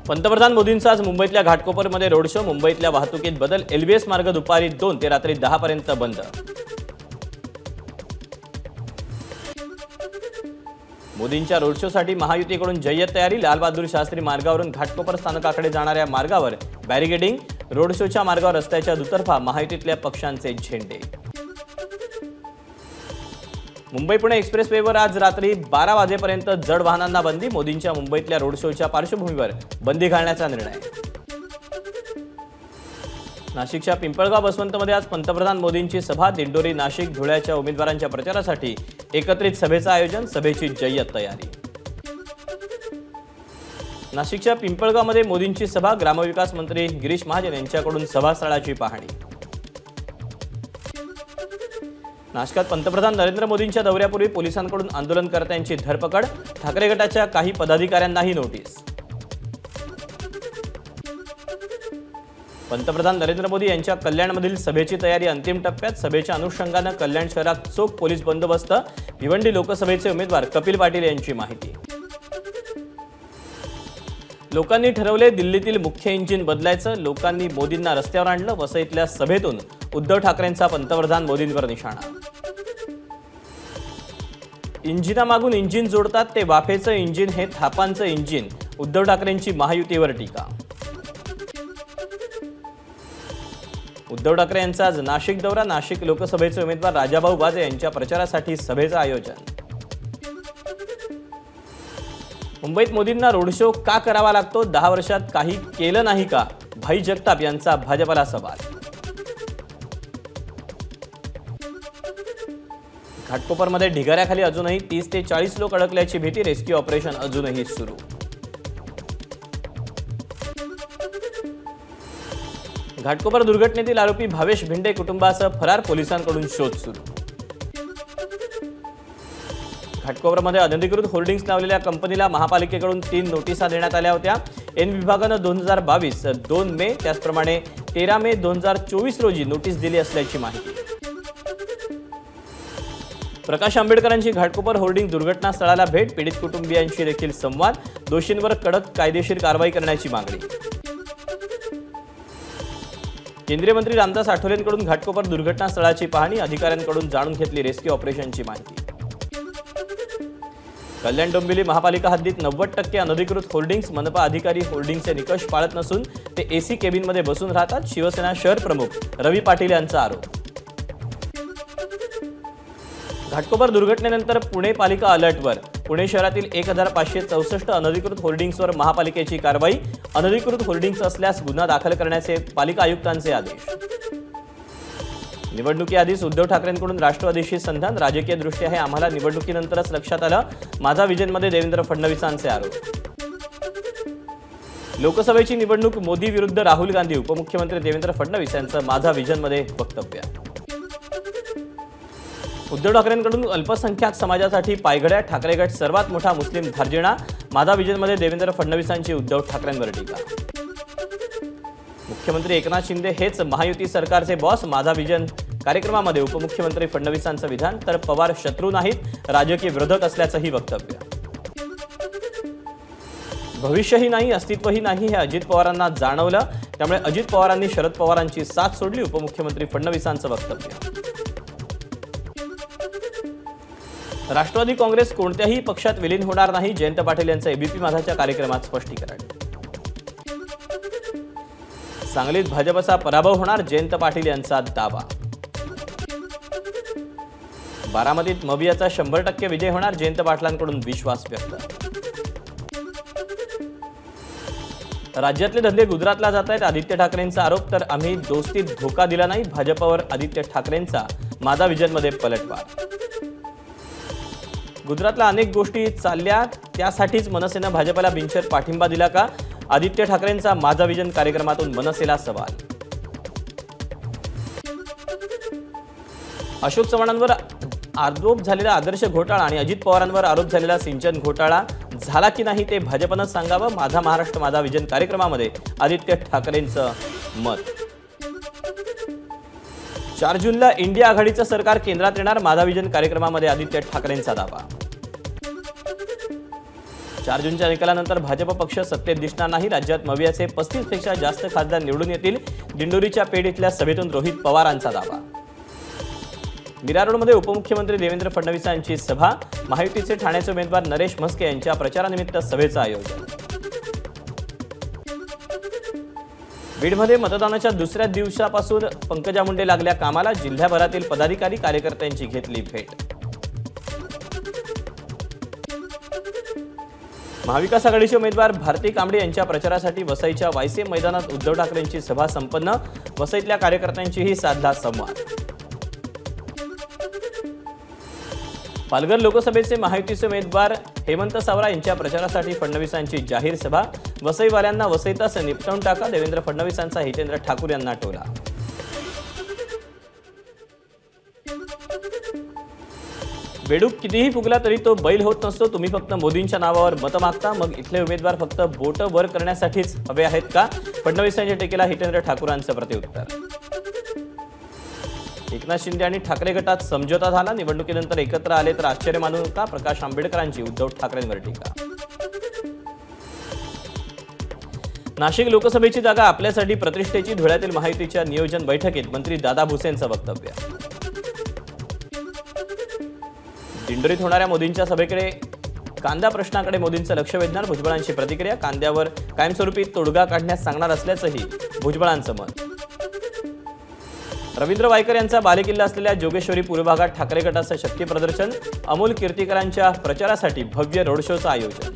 पंतप्रधान मोदींचा आज मुंबईतल्या घाटकोपरमध्ये रोड शो। मुंबईतल्या वाहतुकीत बदल। एलबीएस मार्ग दुपारी 2 ते रात्री 10 पर्यंत बंद। मोदींच्या रोड शोसाठी महायुतीकडून जय्यत तयारी। लालबहादूर शास्त्री मार्गावरून घाटकोपर स्थानकाकडे जाणाऱ्या मार्गावर बॅरिगेडिंग। रोड शोच्या मार्गावर रस्त्याच्या दुतर्फा महायुतीतल्या पक्षांचे झेंडे। मुंबई पुणे एक्सप्रेसवेवर आज रात्री 12 वाजेपर्यंत जड वाहनांना बंदी। मोदींच्या मुंबईतल्या रोड शोच्या पार्श्वभूमीवर बंदी घालण्याचा निर्णय। नाशिकच्या पिंपळगाव बसवंतमध्ये आज पंतप्रधान मोदींची सभा। दिंडोरी, नाशिक, धुळ्याच्या उमेदवारांच्या प्रचारासाठी एकत्रित सभेचं आयोजन। सभेची जय्यत तयारी। नाशिकच्या पिंपळगावमध्ये मोदींची सभा। ग्रामविकास मंत्री गिरीश महाजन यांच्याकडून सभास्थळाची पाहणी। नाशिकात पंतप्रधान नरेंद्र मोदींच्या दौऱ्यापूर्वी पोलिसांकडून आंदोलनकर्त्यांची धरपकड। ठाकरे गटाच्या काही पदाधिकाऱ्यांनाही नोटीस। पंतप्रधान नरेंद्र मोदी यांच्या कल्याणमधील सभेची तयारी अंतिम टप्प्यात। सभेच्या अनुषंगाने कल्याण शहरात चोख पोलीस बंदोबस्त। भिवंडी लोकसभेचे उमेदवार कपिल पाटील यांची माहिती। लोकांनी ठरवले दिल्लीतील मुख्य इंजिन बदलायचं। लोकांनी मोदींना रस्त्यावर आणलं। वसईतल्या सभेतून उद्धव ठाकरेंचा पंतप्रधान मोदींवर निशाणा। इंजिनामागून इंजिन जोडतात ते वाफेचं इंजिन, हे थापांचं इंजिन। उद्धव ठाकरेंची महायुतीवर टीका। उद्धव ठाकरे यांचा आज नाशिक दौरा। नाशिक लोकसभेचे उमेदवार राजाभाऊ बाजे यांच्या प्रचारासाठी सभेचं आयोजन। मुंबईत मोदींना रोड शो का करावा लागतो? 10 वर्षात काही केलं नाही का? भाई जगताप यांचा भाजपला सवाल। घाटकोपरमध्ये ढिगाऱ्याखाली अजूनही 30 ते 40 लोक अडकल्याची भीती। रेस्क्यू ऑपरेशन अजूनही सुरू। घाटकोपर दुर्घटनेतील आरोपी भावेश भिंडे कुटुंबासह फरार। पोलिसांकडून शोध सुरू। घाटकोपरमध्ये अनधिकृत होर्डिंग्स लावलेल्या कंपनीला महापालिकेकडून 3 नोटिसा देण्यात आल्या होत्या। एन विभागानं 2022 2 मे त्याचप्रमाणे 13 मे 2024 रोजी नोटीस दिली असल्याची माहिती। प्रकाश आंबेडकरांची घाटकोपर होर्डिंग दुर्घटना स्थळाला भेट। पीडित कुटुंबियांशी देखील संवाद। दोषींवर कडक कायदेशीर कारवाई करण्याची मागणी। केंद्रीय मंत्री रामदास आठवलेंकडून घाटकोपर दुर्घटना स्थळाची पाहणी। अधिकाऱ्यांकडून जाणून घेतली रेस्क्यू ऑपरेशनची माहिती। कल्याण डोंबिवली महापालिका हद्दीत 90% अनधिकृत होर्डिंग्स। मनपा अधिकारी होर्डिंगचे निकष पाळत नसून ते एसी केबिनमध्ये बसून राहतात। शिवसेना शहर प्रमुख रवी पाटील यांचा आरोप। घाटकोपर दुर्घटनेनंतर पुणे पालिका अलर्टवर। पुणे शहरातील 1564 अनधिकृत होर्डिंग्सवर महापालिकेची कारवाई। अनधिकृत होर्डिंग्स असल्यास गुन्हा दाखल करण्याचे पालिका आयुक्तांचे आदेश। निवडणुकीआधीच उद्धव ठाकरेंकडून राष्ट्रवादीशी संधान। राजकीयदृष्ट्या हे आम्हाला निवडणुकीनंतरच लक्षात आलं। माझा विजनमध्ये देवेंद्र फडणवीसांचे आरोप। लोकसभेची निवडणूक मोदी विरुद्ध राहुल गांधी। उपमुख्यमंत्री देवेंद्र फडणवीस यांचं माझा विजनमध्ये वक्तव्य। उद्धव ठाकरेंकडून अल्पसंख्याक समाजासाठी पायघड्या। ठाकरे गट सर्वात मोठा मुस्लिम धार्जिणा। माझा विजनमध्ये देवेंद्र फडणवीसांची उद्धव ठाकरेंवर टीका। मुख्यमंत्री एकनाथ शिंदे हेच महायुती सरकारचे बॉस। माझा विजन कार्यक्रमामध्ये उपमुख्यमंत्री फडणवीसांचं विधान। तर पवार शत्रू नाहीत, राजकीय विरोधक असल्याचंही वक्तव्य। भविष्यही नाही, अस्तित्वही नाही हे अजित पवारांना जाणवलं, त्यामुळे अजित पवारांनी शरद पवारांची साथ सोडली। उपमुख्यमंत्री फडणवीसांचं वक्तव्य। राष्ट्रवादी काँग्रेस कोणत्याही पक्षात विलीन होणार नाही। जयंत पाटील यांचं एबीपी माझाच्या कार्यक्रमात स्पष्टीकरण। सांगलीत भाजपचा पराभव होणार, जयंत पाटील यांचा दावा। बारामतीत मवियाचा 100% विजय होणार, जयंत पाटलांकडून विश्वास व्यक्त। राज्यातले धंदे गुजरातला जात आहेत, आदित्य ठाकरेंचा आरोप। तर आम्ही दोस्तीत धोका दिला नाही, भाजपवर आदित्य ठाकरेंचा माझा विजनमध्ये पलटवार। गुजरातला अनेक गोष्टी चालल्या, त्यासाठीच मनसेनं भाजपला बिनशर्त पाठिंबा दिला का? आदित्य ठाकरेंचा माझा विजन कार्यक्रमातून मनसेला सवाल। अशोक चव्हाणांवर आरोप झालेला आदर्श घोटाळा आणि अजित पवारांवर आरोप झालेला सिंचन घोटाळा झाला की नाही ते भाजपनं सांगावं। माझा महाराष्ट्र माझा विजन कार्यक्रमामध्ये आदित्य ठाकरेंचं मत। 4 जूनला इंडिया आघाडीचं सरकार केंद्रात येणार, माझा विजन कार्यक्रमामध्ये आदित्य ठाकरेंचा दावा। 4 जूनच्या निकालानंतर भाजप पक्ष सत्तेत दिसणार नाही. राज्यात मवियाचे 35 पेक्षा जास्त खासदार निवडून येतील. दिंडोरीच्या पेठ इथल्या सभेतून रोहित पवारांचा दावा. मीरा रोडमध्ये उपमुख्यमंत्री देवेंद्र फडणवीस यांची सभा. महायुतीचे ठाण्याचे उमेदवार नरेश म्हस्के यांच्या प्रचारानिमित्त सभेचं आयोजन. बीडमध्ये मतदानाच्या दुसऱ्या दिवसापासून पंकजा मुंडे लागल्या कामाला. जिल्ह्याभरातील पदाधिकारी कार्यकर्त्यांची घेतली भेट. महाविकास आघाडीचे उमेदवार भारती कांबळे यांच्या प्रचारासाठी वसईच्या वायसीएम मैदानात उद्धव ठाकरेंची सभा संपन्न. वसईतल्या कार्यकर्त्यांशीही साधला संवाद. पालघर लोकसभेचे महायुतीचे उमेदवार हेमंत सावरा यांच्या प्रचारासाठी फडणवीसांची जाहीर सभा. वसईवाल्यांना वसईतच निपटवून टाका, देवेंद्र फडणवीसांचा हितेंद्र ठाकूर यांना टोला. बेडूक कितीही फुगला तरी तो बैल होत नसतो. तुम्ही फक्त मोदींच्या नावावर मत मागता, मग इथले उमेदवार फक्त बोट वर करण्यासाठीच हवे आहेत का? फडणवीसांच्या टीकेला हितेंद्र ठाकूरांचं प्रत्युत्तर. एकनाथ शिंदे आणि ठाकरे गटात समझोता झाला. निवडणुकीनंतर एकत्र आले तर आश्चर्य मानू नका, प्रकाश आंबेडकरांची उद्धव ठाकरेंवर टीका. नाशिक लोकसभेची जागा आपल्यासाठी प्रतिष्ठेची. धुळ्यातील महायुतीच्या नियोजन बैठकीत मंत्री दादा भुसेंचं वक्तव्य. दिंडोरीत होणाऱ्या मोदींच्या सभेकडे कांदा प्रश्नाकडे मोदींचं लक्ष वेधणार. भुजबळांची प्रतिक्रिया. कांद्यावर कायमस्वरूपी तोडगा काढण्यास सांगणार असल्याचंही भुजबळांचं मत. रवींद्र वायकर यांचा बालेकिल्ला असलेल्या जोगेश्वरी पूर्व भागात ठाकरे गटाचं शक्ती प्रदर्शन. अमोल कीर्तीकरांच्या प्रचारासाठी भव्य रोड शोचं आयोजन.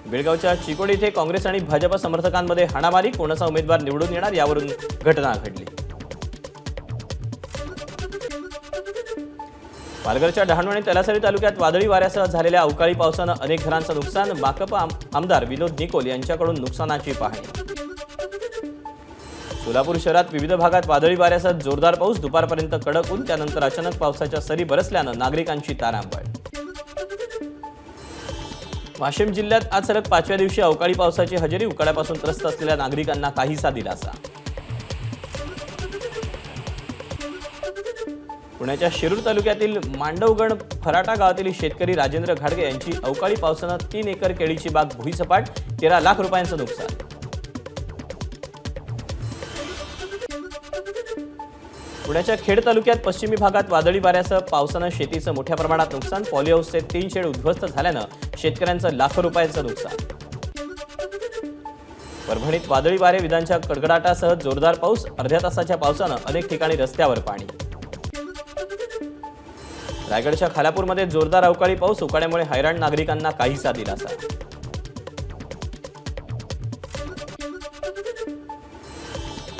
बेळगावच्या चिकोडी इथे काँग्रेस आणि भाजप समर्थकांमध्ये हाणामारी. कोणाचा उमेदवार निवडून येणार यावरून घटना घडली. पालघरच्या डहाणू आणि तलासरी तालुक्यात वादळी वाऱ्यासह झालेल्या अवकाळी पावसानं अनेक घरांचं नुकसान. माकप आमदार विनोद निकोल यांच्याकडून नुकसानाची पाहणी. सोलापूर शहरात विविध भागात वादळी वाऱ्यासह जोरदार पाऊस. दुपारपर्यंत कडक ऊन, त्यानंतर अचानक पावसाच्या सरी बरसल्यानं नागरिकांची तारांबळ. वाशिम जिल्ह्यात आज सलग 5व्या दिवशी अवकाळी पावसाची हजेरी. उकाड्यापासून त्रस्त असलेल्या नागरिकांना काहीसा दिलासा. पुण्याच्या शिरूर तालुक्यातील मांडवगण फराटा गावातील शेतकरी राजेंद्र घाडगे यांची अवकाळी पावसानं 3 एकर केळीची बाग भुईसपाट. 13 लाख रुपयांचं नुकसान. पुण्याच्या खेड तालुक्यात पश्चिमी भागात वादळी वाऱ्यासह पावसानं शेतीचं मोठ्या प्रमाणात नुकसान. पॉलीहाऊसचे 3 शेड उद्ध्वस्त झाल्यानं शेतकऱ्यांचं लाखो रुपयांचं नुकसान. परभणीत वादळी वारे, विजांच्या कडकडाटासह जोरदार पाऊस. अर्ध्या तासाच्या पावसानं अनेक ठिकाणी रस्त्यावर पाणी. रायगडच्या खालापूरमध्ये जोरदार अवकाळी पाऊस. उकाड्यामुळे हैराण नागरिकांना काहीसा दिलासा.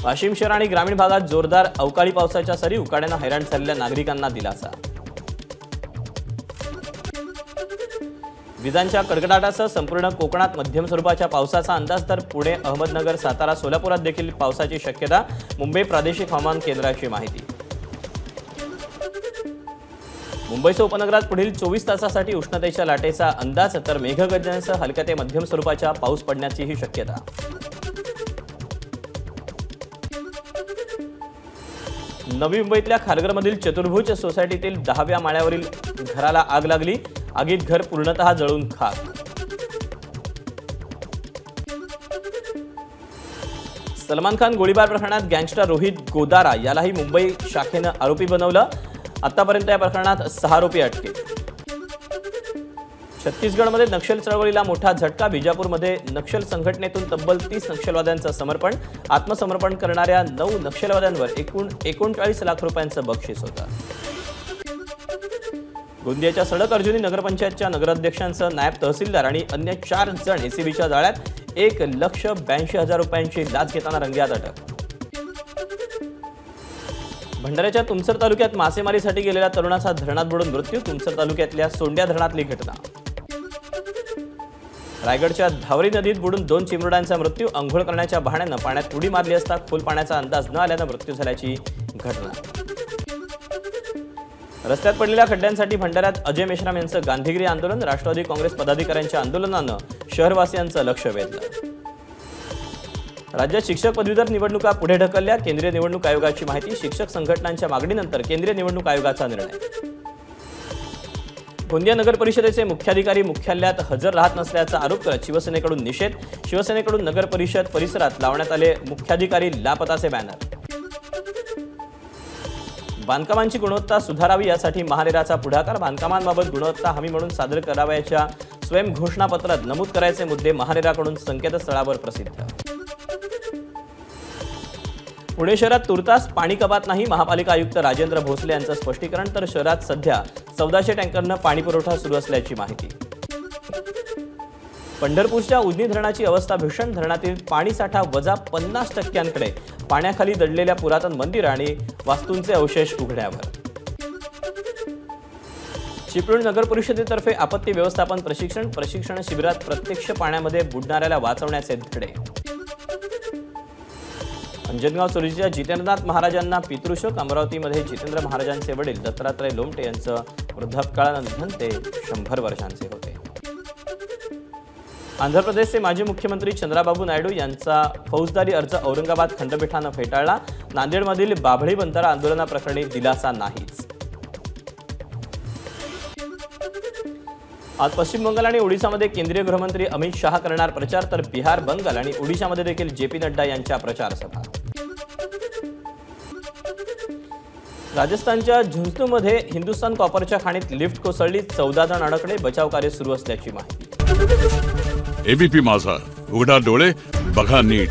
वाशिम शहर आणि ग्रामीण भागात जोरदार अवकाळी पावसाच्या सरी. उकाड्यानं हैराण झालेल्या नागरिकांना दिलासा. विजांच्या कडकडाटासह संपूर्ण कोकणात मध्यम स्वरूपाच्या पावसाचा अंदाज. तर पुणे, अहमदनगर, सातारा, सोलापुरात देखील पावसाची शक्यता. मुंबई प्रादेशिक हवामान केंद्राची माहिती. मुंबईसह उपनगरात पुढील 24 तासासाठी उष्णतेच्या लाटेचा अंदाज. तर मेघगर्जनेसह हलक्या ते मध्यम स्वरूपाच्या पाऊस पडण्याचीही शक्यता. नवी मुंबईतल्या खारघरमधील चतुर्भुज सोसायटीतील 10व्या माळ्यावरील घराला आग लागली. आगीत घर पूर्णतः जळून खाक. सलमान खान गोळीबार प्रकरणात गँगस्टर रोहित गोदारा यालाही मुंबई शाखेनं आरोपी बनवलं. आतापर्यंत या प्रकरणात 6 आरोपी अटकेत. छत्तीसगडमध्ये नक्षल चळवळीला मोठा झटका. बिजापूरमध्ये नक्षल संघटनेतून तब्बल 30 नक्षलवाद्यांचं समर्पण. आत्मसमर्पण करणाऱ्या 9 नक्षलवाद्यांवर एकूण 39 लाख रुपयांचं बक्षीस होतं. गोंदियाच्या सडक अर्जुनी नगरपंचायतच्या नगराध्यक्षांसह नायब तहसीलदार आणि अन्य 4 जण एसीबीच्या जाळ्यात. 1,82,000 रुपयांची लाच घेताना रंगेहात अटक. भंडाऱ्याच्या तुमसर तालुक्यात मासेमारीसाठी गेलेल्या तरुणाचा धरणात बुडून मृत्यू. तुमसर तालुक्यातल्या सोंड्या धरणातली घटना. रायगडच्या धावरी नदीत बुडून 2 चिमुरड्यांचा मृत्यू. अंघोळ करण्याच्या बहाण्यानं पाण्यात उडी मारली असता खोल पाण्याचा अंदाज न आल्यानं मृत्यू झाल्याची घटना. रस्त्यात पडलेल्या खड्ड्यांसाठी भंडाऱ्यात अजय मेश्राम यांचं गांधीगिरी आंदोलन. राष्ट्रवादी काँग्रेस पदाधिकाऱ्यांच्या आंदोलनानं शहरवासियांचं लक्ष वेधलं. राज्यात शिक्षक पदवीधर निवडणुका पुढे ढकलल्या. केंद्रीय निवडणूक आयोगाची माहिती. शिक्षक संघटनांच्या मागणीनंतर केंद्रीय निवडणूक आयोगाचा निर्णय. गोंदिया नगर परिषदेचे मुख्याधिकारी मुख्यालयात हजर राहत नसल्याचा आरोप करत शिवसेनेकडून निषेध. शिवसेनेकडून नगर परिषद परिसरात लावण्यात आले मुख्याधिकारी लापताचे बॅनर. बांधकामांची गुणवत्ता सुधारावी यासाठी महारेराचा पुढाकार. बांधकामांबाबत गुणवत्ता हमी म्हणून सादर करावयाच्या स्वयंघोषणापत्रात नमूद करायचे मुद्दे महारेराकडून संकेतस्थळावर प्रसिद्ध. पुणे शहरात तुर्तास पाणी कपात नाही. महापालिका आयुक्त राजेंद्र भोसले यांचं स्पष्टीकरण. तर शहरात सध्या 1400 टँकरनं पाणी पुरवठा सुरू असल्याची माहिती. पंढरपूरच्या उजनी धरणाची अवस्था भीषण. धरणातील पाणीसाठा -50%कडे. पाण्याखाली दडलेल्या पुरातन मंदिर आणि वास्तूंचे अवशेष उघड्यावर. चिपळूण नगर परिषदेतर्फे आपत्ती व्यवस्थापन प्रशिक्षण शिबिरात प्रत्यक्ष पाण्यामध्ये बुडणाऱ्याला वाचवण्याचे धडे. अंजनगाव चोरीच्या जितेंद्रनाथ महाराजांना पितृशोक. अमरावतीमध्ये जितेंद्र महाराजांचे वडील दत्तात्रय लोमटे यांचं वृद्धापकाळानं निधन. ते 100 वर्षांचे होते. आंध्र प्रदेशचे माजी मुख्यमंत्री चंद्राबाबू नायडू यांचा फौजदारी अर्ज औरंगाबाद खंडपीठानं फेटाळला. नांदेडमधील बाभळी बंधारा आंदोलनाप्रकरणी दिलासा नाहीच. आज पश्चिम बंगाल आणि ओडिशामध्ये केंद्रीय गृहमंत्री अमित शहा करणार प्रचार. तर बिहार, बंगाल आणि ओडिशामध्ये देखील जेपी नड्डा यांच्या प्रचार सभा. राजस्थानच्या झुंझुनूमध्ये हिंदुस्थान कॉपरच्या खाणीत लिफ्ट कोसळली. 14 जण अडकले. बचाव कार्य सुरू असल्याची माहिती. एबीपी माझा, उघडा डोळे बघा नीट.